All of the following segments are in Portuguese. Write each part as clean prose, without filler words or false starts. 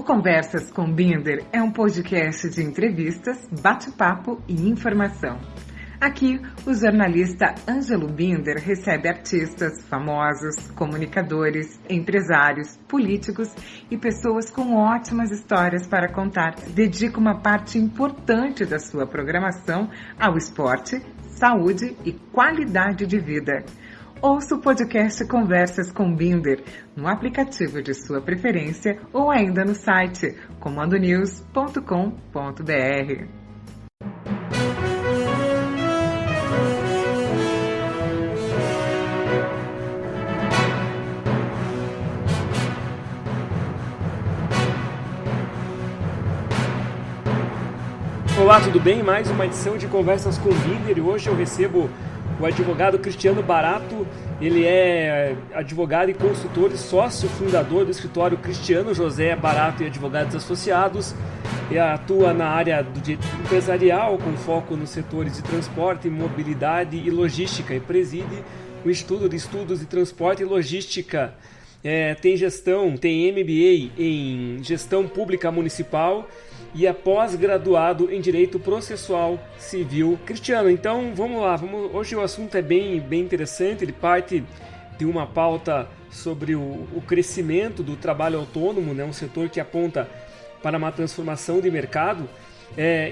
O Conversas com Binder é um podcast de entrevistas, bate-papo e informação. Aqui, o jornalista Ângelo Binder recebe artistas, famosos, comunicadores, empresários, políticos e pessoas com ótimas histórias para contar. Dedica uma parte importante da sua programação ao esporte, saúde e qualidade de vida. Ouça o podcast Conversas com Binder no aplicativo de sua preferência ou ainda no site comandonews.com.br. Olá, tudo bem? Mais uma edição de Conversas com Binder e hoje eu recebo o advogado Cristiano Barato. Ele é advogado e consultor e sócio fundador do escritório Cristiano José Barato e Advogados Associados. Ele atua na área do direito empresarial com foco nos setores de transporte, mobilidade e logística e preside o Instituto de Estudos de Transporte e Logística. Tem MBA em Gestão Pública Municipal e é pós-graduado em Direito Processual Civil. Cristiano, então vamos lá. Hoje o assunto é bem interessante. Ele parte de uma pauta sobre o crescimento do trabalho autônomo, né? Um setor que aponta para uma transformação de mercado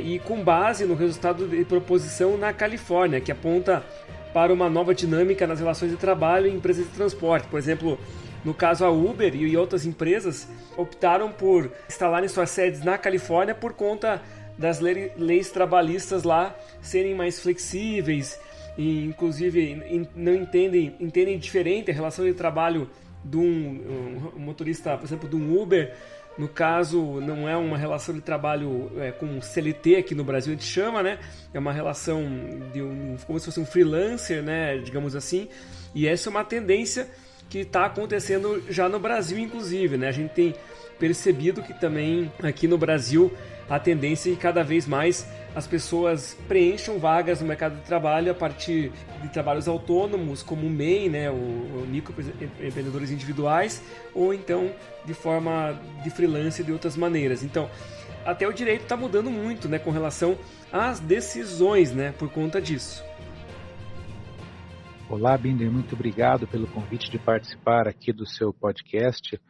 e com base no resultado de proposição na Califórnia, que aponta para uma nova dinâmica nas relações de trabalho em empresas de transporte. Por exemplo, no caso a Uber e outras empresas optaram por instalarem suas sedes na Califórnia por conta das leis trabalhistas lá serem mais flexíveis e inclusive não entendem diferente a relação de trabalho de um motorista, por exemplo, de um Uber. No caso, não é uma relação de trabalho com CLT aqui no Brasil, a gente chama, né? É uma relação como se fosse um freelancer, né? Digamos assim. E essa é uma tendência que está acontecendo já no Brasil, inclusive, né? A gente tem percebido que também aqui no Brasil a tendência é que cada vez mais as pessoas preencham vagas no mercado de trabalho a partir de trabalhos autônomos, como o MEI, né? o microempreendedores individuais, ou então de forma de freelance de outras maneiras. Então, até o direito está mudando muito, né? Com relação às decisões, né? Por conta disso. Olá, Binder, muito obrigado pelo convite de participar aqui do seu podcast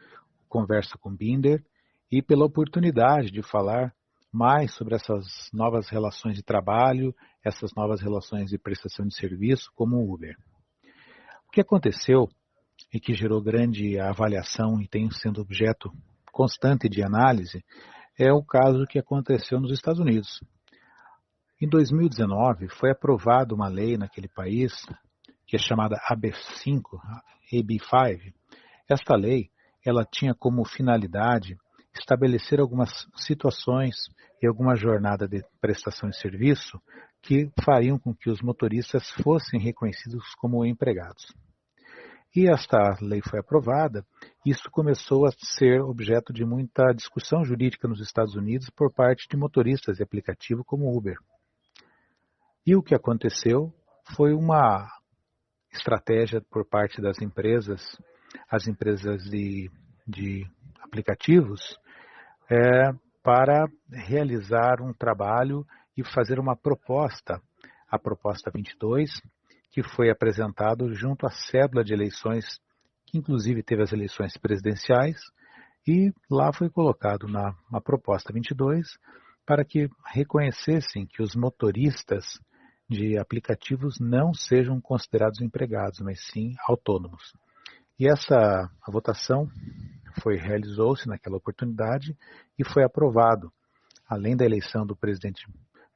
Conversa com Binder e pela oportunidade de falar mais sobre essas novas relações de trabalho, essas novas relações de prestação de serviço como o Uber. O que aconteceu e que gerou grande avaliação e tem sendo objeto constante de análise é o caso que aconteceu nos Estados Unidos. Em 2019 foi aprovada uma lei naquele país que é chamada AB5. Esta lei, ela tinha como finalidade estabelecer algumas situações e alguma jornada de prestação de serviço que fariam com que os motoristas fossem reconhecidos como empregados. E esta lei foi aprovada, e isso começou a ser objeto de muita discussão jurídica nos Estados Unidos por parte de motoristas de aplicativo como Uber. E o que aconteceu foi uma estratégia por parte das empresas, as empresas de aplicativos, para realizar um trabalho e fazer uma proposta, a proposta 22, que foi apresentado junto à cédula de eleições, que inclusive teve as eleições presidenciais, e lá foi colocado na proposta 22 para que reconhecessem que os motoristas de aplicativos não sejam considerados empregados, mas sim autônomos. E a votação realizou-se naquela oportunidade e foi aprovado. Além da eleição do presidente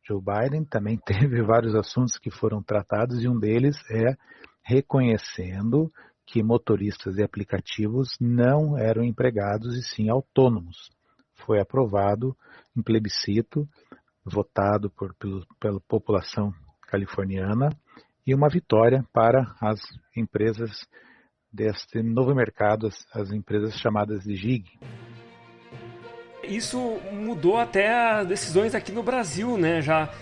Joe Biden, também teve vários assuntos que foram tratados e um deles é reconhecendo que motoristas de aplicativos não eram empregados e sim autônomos. Foi aprovado em plebiscito, votado pela população californiana e uma vitória para as empresas deste novo mercado, as empresas chamadas de gig. Isso mudou até as decisões aqui no Brasil, né? Já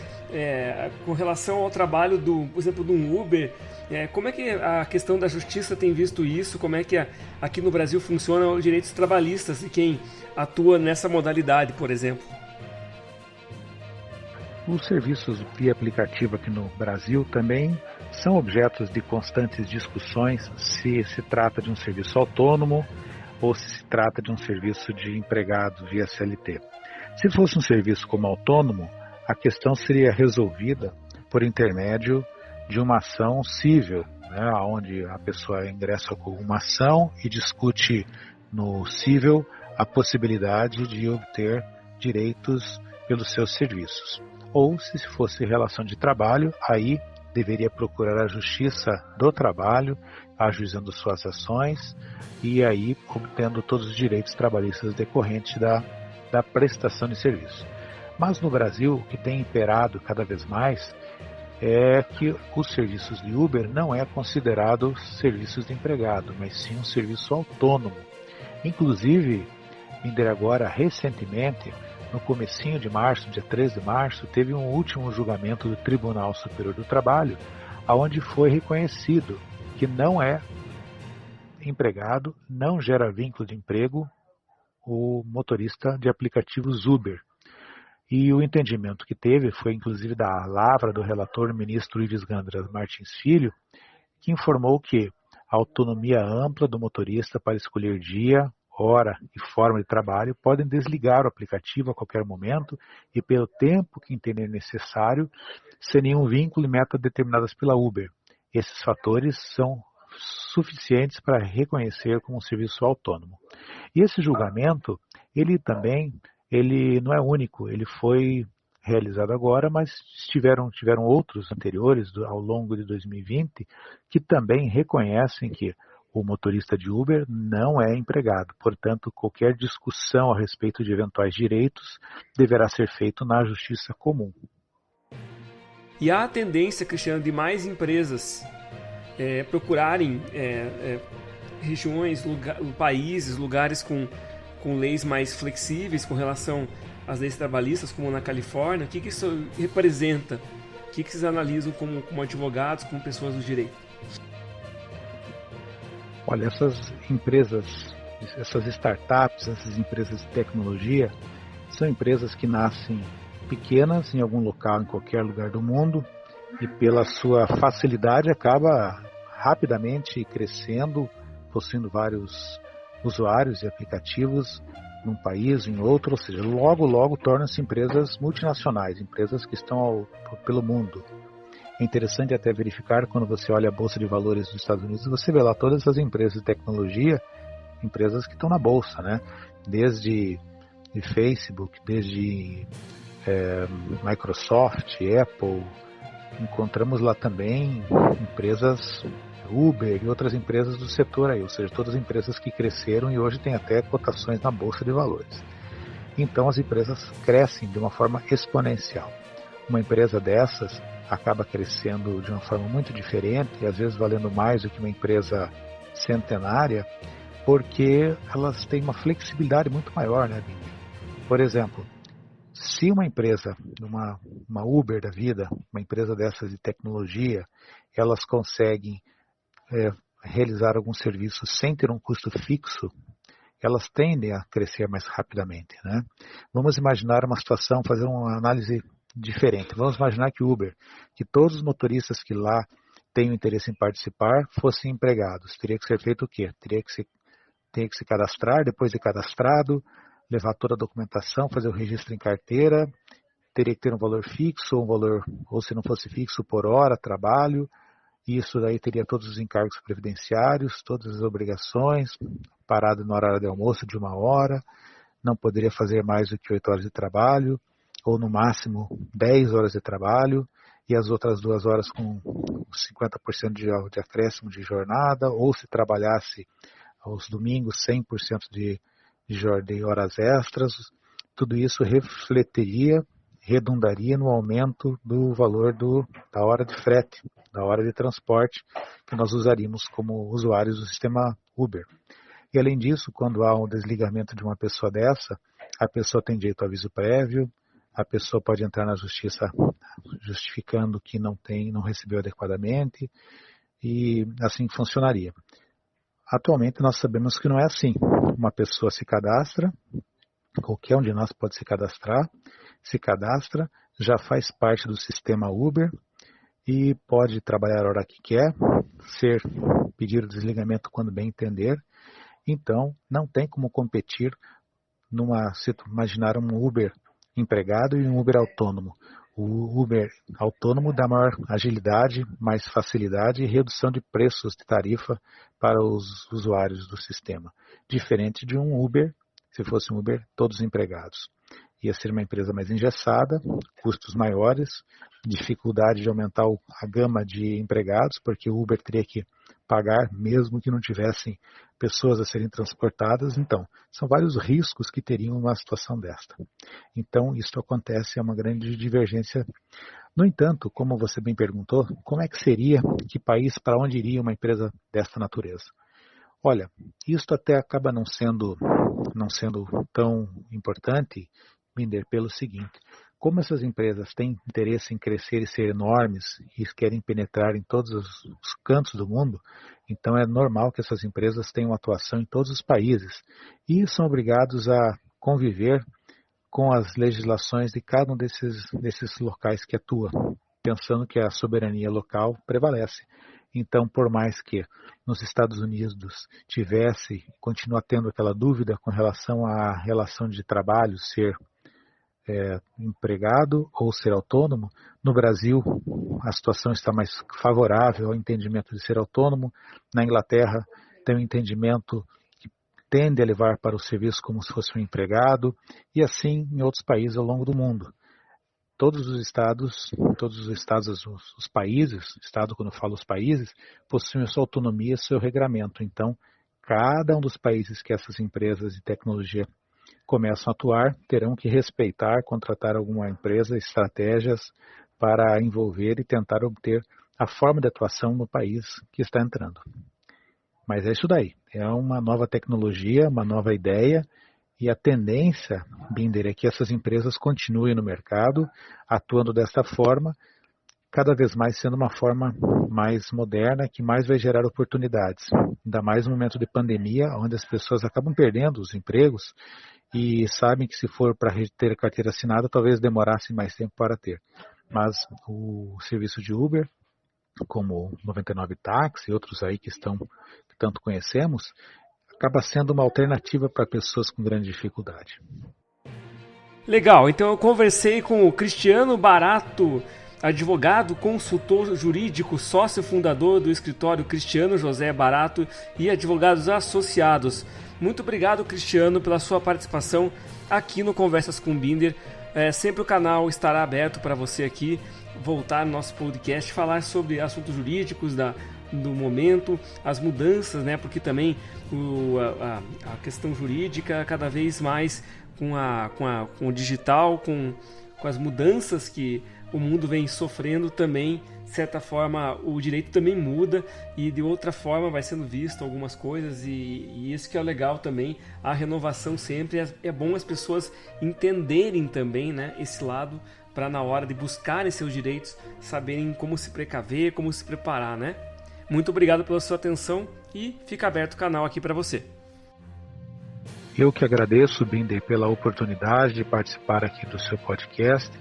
com relação ao trabalho, por exemplo, de um Uber, como é que a questão da justiça tem visto isso? Como é que aqui no Brasil funcionam os direitos trabalhistas de quem atua nessa modalidade, por exemplo? Os serviços via aplicativo aqui no Brasil também são objetos de constantes discussões se se trata de um serviço autônomo ou se trata de um serviço de empregado via CLT. Se fosse um serviço como autônomo, a questão seria resolvida por intermédio de uma ação cível, né, onde a pessoa ingressa com uma ação e discute no cível a possibilidade de obter direitos pelos seus serviços. Ou, se fosse relação de trabalho, aí deveria procurar a Justiça do Trabalho, ajuizando suas ações e aí obtendo todos os direitos trabalhistas decorrentes da prestação de serviço. Mas no Brasil, o que tem imperado cada vez mais é que os serviços de Uber não é considerado serviços de empregado, mas sim um serviço autônomo. Inclusive, agora recentemente, no comecinho de março, dia 13 de março, teve um último julgamento do Tribunal Superior do Trabalho, onde foi reconhecido que não é empregado, não gera vínculo de emprego o motorista de aplicativos Uber. E o entendimento que teve foi inclusive da lavra do relator ministro Ives Gandra Martins Filho, que informou que a autonomia ampla do motorista para escolher dia, hora e forma de trabalho podem desligar o aplicativo a qualquer momento e pelo tempo que entender necessário, sem nenhum vínculo e meta determinadas pela Uber. Esses fatores são suficientes para reconhecer como um serviço autônomo. E esse julgamento, ele não é único, ele foi realizado agora, mas tiveram outros anteriores ao longo de 2020 que também reconhecem que o motorista de Uber não é empregado. Portanto, qualquer discussão a respeito de eventuais direitos deverá ser feito na justiça comum. E há a tendência, Cristiano, de mais empresas procurarem regiões, países, lugares com leis mais flexíveis com relação às leis trabalhistas, como na Califórnia. O que isso representa? O que vocês analisam como advogados, como pessoas do direito? Olha, essas empresas, essas startups, essas empresas de tecnologia, são empresas que nascem pequenas em algum local, em qualquer lugar do mundo, e pela sua facilidade acaba rapidamente crescendo, possuindo vários usuários e aplicativos num país, em outro, ou seja, logo tornam-se empresas multinacionais, empresas que estão pelo mundo. É interessante até verificar, quando você olha a Bolsa de Valores dos Estados Unidos, você vê lá todas essas empresas de tecnologia, empresas que estão na Bolsa, né? Desde Facebook, desde Microsoft, Apple, encontramos lá também empresas Uber e outras empresas do setor aí, ou seja, todas as empresas que cresceram e hoje têm até cotações na Bolsa de Valores. Então as empresas crescem de uma forma exponencial. Uma empresa dessas acaba crescendo de uma forma muito diferente e às vezes valendo mais do que uma empresa centenária, porque elas têm uma flexibilidade muito maior, né, Bindi? Por exemplo, se uma empresa, uma Uber da vida, uma empresa dessas de tecnologia, elas conseguem realizar algum serviço sem ter um custo fixo, elas tendem a crescer mais rapidamente, né? Vamos imaginar uma situação, fazer uma análise diferente. Vamos imaginar que Uber, que todos os motoristas que lá têm interesse em participar fossem empregados. Teria que ser feito o quê? Teria que se cadastrar, depois de cadastrado, levar toda a documentação, fazer o registro em carteira, teria que ter um valor fixo, ou se não fosse fixo, por hora, trabalho. Isso daí teria todos os encargos previdenciários, todas as obrigações, parado no horário de almoço de 1 hora, não poderia fazer mais do que 8 horas de trabalho, ou no máximo 10 horas de trabalho, e as outras 2 horas com 50% de acréscimo de jornada, ou se trabalhasse aos domingos 100% de horas extras. Tudo isso redundaria no aumento do valor da hora de frete, da hora de transporte que nós usaríamos como usuários do sistema Uber. E além disso, quando há um desligamento de uma pessoa dessa, a pessoa tem direito a aviso prévio, a pessoa pode entrar na justiça justificando que não recebeu adequadamente, e assim funcionaria. Atualmente nós sabemos que não é assim. Uma pessoa se cadastra, qualquer um de nós pode se cadastra, já faz parte do sistema Uber e pode trabalhar a hora que quer, pedir o desligamento quando bem entender. Então, não tem como competir imaginar um Uber empregado e um Uber autônomo. O Uber autônomo dá maior agilidade, mais facilidade e redução de preços de tarifa para os usuários do sistema. Diferente de um Uber, se fosse um Uber, todos empregados. Ia ser uma empresa mais engessada, custos maiores, dificuldade de aumentar a gama de empregados, porque o Uber teria que pagar mesmo que não tivessem pessoas a serem transportadas. Então, são vários riscos que teriam uma situação desta. Então, isso acontece, é uma grande divergência. No entanto, como você bem perguntou, como é que seria, que país, para onde iria uma empresa desta natureza? Olha, isto até acaba não sendo tão importante, Binder, pelo seguinte: como essas empresas têm interesse em crescer e ser enormes e querem penetrar em todos os cantos do mundo, então é normal que essas empresas tenham atuação em todos os países e são obrigados a conviver com as legislações de cada um desses locais que atua, pensando que a soberania local prevalece. Então, por mais que nos Estados Unidos continua tendo aquela dúvida com relação à relação de trabalho, ser empregado ou ser autônomo, no Brasil a situação está mais favorável ao entendimento de ser autônomo. Na Inglaterra tem um entendimento que tende a levar para o serviço como se fosse um empregado, e assim em outros países ao longo do mundo. Todos os estados, os países, estado quando eu falo os países, possuem a sua autonomia, seu regramento. Então, cada um dos países que essas empresas de tecnologia começam a atuar terão que respeitar, contratar alguma empresa, estratégias para envolver e tentar obter a forma de atuação no país que está entrando. Mas é isso daí, é uma nova tecnologia, uma nova ideia, e a tendência, Binder, é que essas empresas continuem no mercado, atuando desta forma, cada vez mais sendo uma forma mais moderna, que mais vai gerar oportunidades. Ainda mais no momento de pandemia, onde as pessoas acabam perdendo os empregos e sabem que se for para ter carteira assinada, talvez demorasse mais tempo para ter. Mas o serviço de Uber, como 99 Táxi e outros aí que tanto conhecemos, acaba sendo uma alternativa para pessoas com grande dificuldade. Legal, então eu conversei com o Cristiano Barato, advogado, consultor jurídico, sócio fundador do escritório Cristiano José Barato e advogados associados. Muito obrigado, Cristiano, pela sua participação aqui no Conversas com Binder. Sempre o canal estará aberto para você aqui voltar no nosso podcast, falar sobre assuntos jurídicos do momento, as mudanças, né? Porque também a questão jurídica cada vez mais com o digital, com as mudanças que o mundo vem sofrendo também, de certa forma o direito também muda e de outra forma vai sendo visto algumas coisas e isso que é legal também, a renovação sempre, é bom as pessoas entenderem também, né, esse lado, para na hora de buscarem seus direitos, saberem como se precaver, como se preparar, né? Muito obrigado pela sua atenção e fica aberto o canal aqui para você. Eu que agradeço, Binder, pela oportunidade de participar aqui do seu podcast.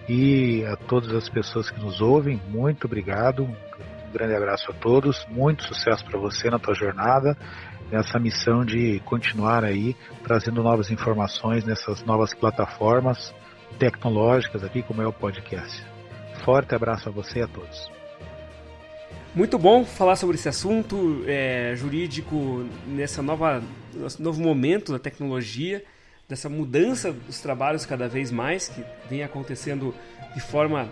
E a todas as pessoas que nos ouvem, muito obrigado, um grande abraço a todos, muito sucesso para você na tua jornada, nessa missão de continuar aí trazendo novas informações nessas novas plataformas tecnológicas aqui, como é o podcast. Forte abraço a você e a todos. Muito bom falar sobre esse assunto jurídico nesse novo momento da tecnologia, dessa mudança dos trabalhos cada vez mais, que vem acontecendo de forma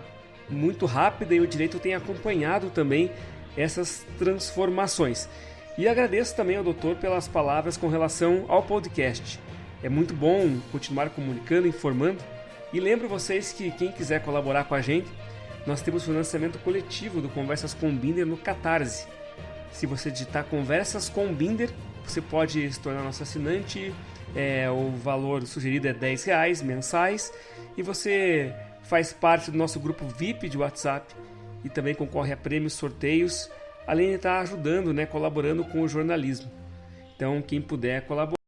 muito rápida e o direito tem acompanhado também essas transformações. E agradeço também ao doutor pelas palavras com relação ao podcast. É muito bom continuar comunicando, informando. E lembro vocês que quem quiser colaborar com a gente, nós temos financiamento coletivo do Conversas com Binder no Catarse. Se você digitar Conversas com Binder, você pode se tornar nosso assinante. O valor sugerido é R$10 mensais e você faz parte do nosso grupo VIP de WhatsApp e também concorre a prêmios, sorteios, além de estar ajudando, colaborando com o jornalismo. Então, quem puder colaborar,